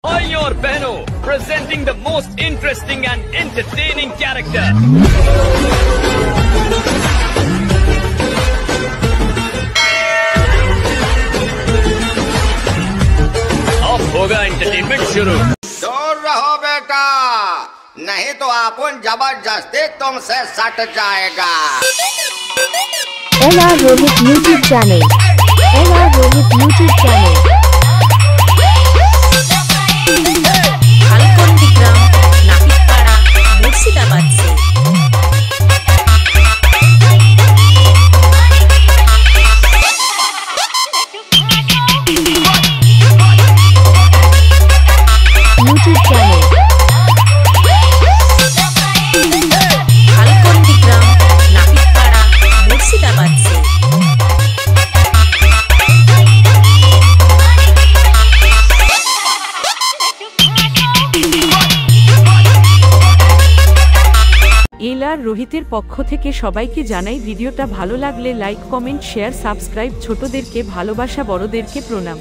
भाई और बहनों, presenting the most interesting and entertaining character. अब होगा एंटरटेनमेंट शुरू। दूर रहो बेटा, नहीं तो अपन जबरदस्ती तुमसे सट जाएगा। LR Rohit YouTube channel. LR Rohit YouTube channel. खालकोंडी ग्राम, नापितपाड़ा, मुर्शिदाबाद से। YouTube channel. खालकोंडी ग्राम, नापितपाड़ा, मुर्शिदाबाद से। এলআর রোহিতের পক্ষ থেকে সবাইকে জানাই ভিডিওটা ভালো লাগলে লাইক কমেন্ট শেয়ার সাবস্ক্রাইব। ছোটদেরকে ভালোবাসা, বড়দেরকে প্রণাম।